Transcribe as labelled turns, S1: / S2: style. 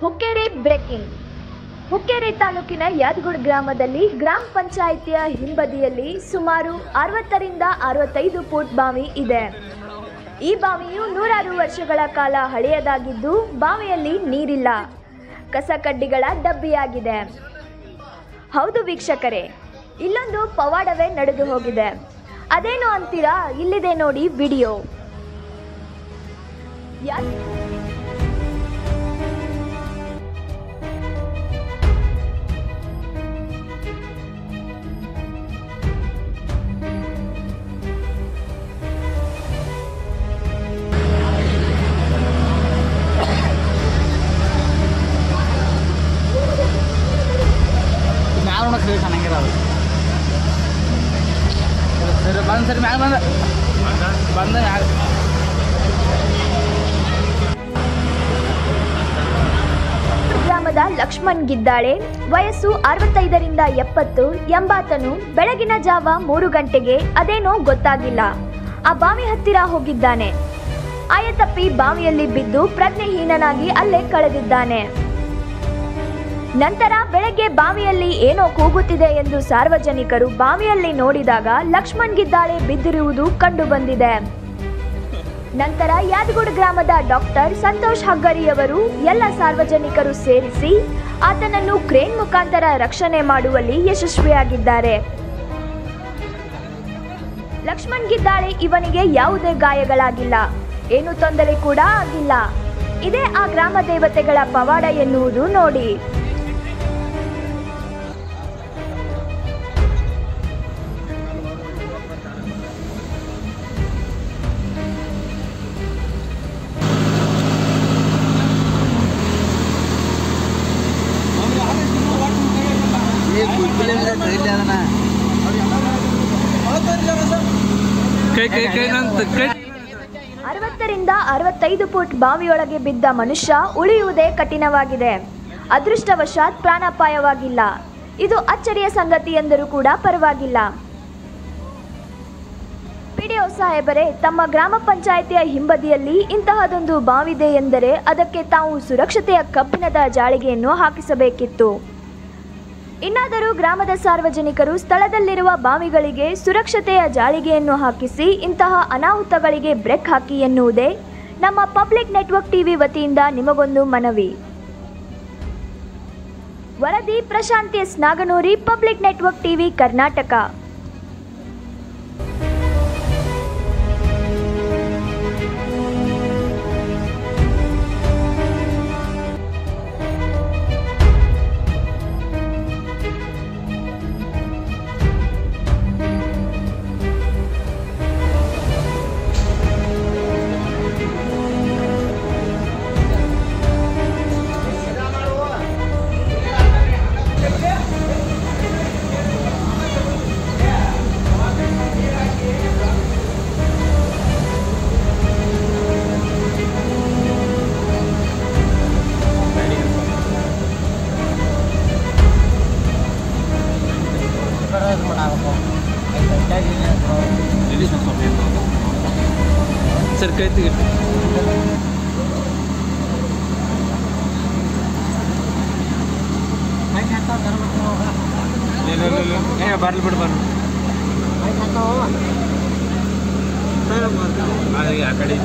S1: Hukkeri breaking. Hukkeri ತಾಲೂಕಿನ ಯಾದಗೋಡು ಗ್ರಾಮದಲ್ಲಿ ಗ್ರಾಮ ಪಂಚಾಯಿತಿಯ ಹಿಂಬದಿಯಲ್ಲಿ ಸುಮಾರು 60ರಿಂದ 65 ಫೂಟ್ ಬಾವಿ ಇದೆ. ಈ ಬಾವಿಯು ನೂರಾರು ವರ್ಷಗಳ ಕಾಲ ಹಳೆಯದಾಗಿದ್ದು ಬಾವಿಯಲ್ಲಿ ನೀರಿಲ್ಲ, ಕಸಕಡ್ಡಿಗಳ ಡಬ್ಬಿಯಾಗಿದೆ. ಹೌದು ವೀಕ್ಷಕರೇ, ಇಲ್ಲೊಂದು ಪವಾಡವೇ ನಡೆದು ಹೋಗಿದೆ. ಅದೇನು ಅಂತೀರಾ? ಇಲ್ಲಿದೆ ನೋಡಿ ವಿಡಿಯೋ.
S2: ಚೆನ್ನಾಗಿರೋದು ಸರಿ ಬಂದು ಸರಿ ಮ್ಯಾಗ ಬಂದ
S1: ಗ್ರಾಮದ ಲಕ್ಷ್ಮಣ್ ಗಿದ್ದಾಳೆ, ವಯಸ್ಸು 65ರಿಂದ 70, ಎಂಬಾತನು ಬೆಳಗಿನ ಜಾವ 3 ಗಂಟೆಗೆ ಅದೇನೋ ಗೊತ್ತಾಗಿಲ್ಲ ಆ ಬಾವಿ ಹತ್ತಿರ ಹೋಗಿದ್ದಾನೆ. ಆಯತಪ್ಪಿ ಬಾವಿಯಲ್ಲಿ ಬಿದ್ದು ಪ್ರಜ್ಞೆಹೀನನಾಗಿ ಅಲ್ಲೇ ಕಳೆದಿದ್ದಾನೆ. ನಂತರ ಬೆಳಗ್ಗೆ ಬಾವಿಯಲ್ಲಿ ಏನೋ ಕೂಗುತ್ತಿದೆ ಎಂದು ಸಾರ್ವಜನಿಕರು ಬಾವಿಯಲ್ಲಿ ನೋಡಿದಾಗ ಲಕ್ಷ್ಮಣ್ ಗಿದ್ದಾಳೆ ಬಿದ್ದಿರುವುದು ಕಂಡು ಬಂದಿದೆ. ನಂತರ ಯಾದಗೋಡು ಗ್ರಾಮದ ಡಾಕ್ಟರ್ ಸಂತೋಷ್ ಹಗ್ಗರಿಯವರು ಎಲ್ಲ ಸಾರ್ವಜನಿಕರು ಸೇರಿಸಿ ಆತನನ್ನು ಕ್ರೇನ್ ಮುಖಾಂತರ ರಕ್ಷಣೆ ಮಾಡುವಲ್ಲಿ ಯಶಸ್ವಿಯಾಗಿದ್ದಾರೆ. ಲಕ್ಷ್ಮಣ್ ಗಿದ್ದಾಳೆ ಇವನಿಗೆ ಯಾವುದೇ ಗಾಯಗಳಾಗಿಲ್ಲ, ಏನು ತೊಂದರೆ ಕೂಡ ಆಗಿಲ್ಲ. ಇದೇ ಆ ಗ್ರಾಮ ದೇವತೆಗಳ ಪವಾಡ ಎನ್ನುವುದು ನೋಡಿ. ಅರವತ್ತರಿಂದ 65 ಫೂಟ್ ಬಾವಿಯೊಳಗೆ ಬಿದ್ದ ಮನುಷ್ಯ ಉಳಿಯುವುದೇ ಕಠಿಣವಾಗಿದೆ. ಅದೃಷ್ಟವಶಾತ್ ಪ್ರಾಣಾಪಾಯವಾಗಿಲ್ಲ. ಇದು ಅಚ್ಚರಿಯ ಸಂಗತಿ ಎಂದರೂ ಕೂಡ ಪರವಾಗಿಲ್ಲ. ಪಿಡಿಒ ಸಾಹೇಬರೇ, ತಮ್ಮ ಗ್ರಾಮ ಪಂಚಾಯಿತಿಯ ಹಿಂಬದಿಯಲ್ಲಿ ಇಂತಹದೊಂದು ಬಾವಿದೆ ಎಂದರೆ ಅದಕ್ಕೆ ತಾವು ಸುರಕ್ಷತೆಯ ಕಬ್ಬಿಣದ ಜಾಳಿಗೆಯನ್ನು ಹಾಕಿಸಬೇಕಿತ್ತು. ಇನ್ನಾದರೂ ಗ್ರಾಮದ ಸಾರ್ವಜನಿಕರು ಸ್ಥಳದಲ್ಲಿರುವ ಬಾವಿಗಳಿಗೆ ಸುರಕ್ಷತೆಯ ಜಾಳಿಗೆಯನ್ನು ಹಾಕಿಸಿ ಇಂತಹ ಅನಾಹುತಗಳಿಗೆ ಬ್ರೇಕ್ ಹಾಕಿ ಎನ್ನುವುದೇ ನಮ್ಮ ಪಬ್ಲಿಕ್ ನೆಟ್ವರ್ಕ್ ಟಿವಿ ವತಿಯಿಂದ ನಿಮಗೊಂದು ಮನವಿ. ವರದಿ Prashanth S Naganuri, public network TV, Karnataka.
S2: Sir कहते बरल बिड़ बन आ कड़ी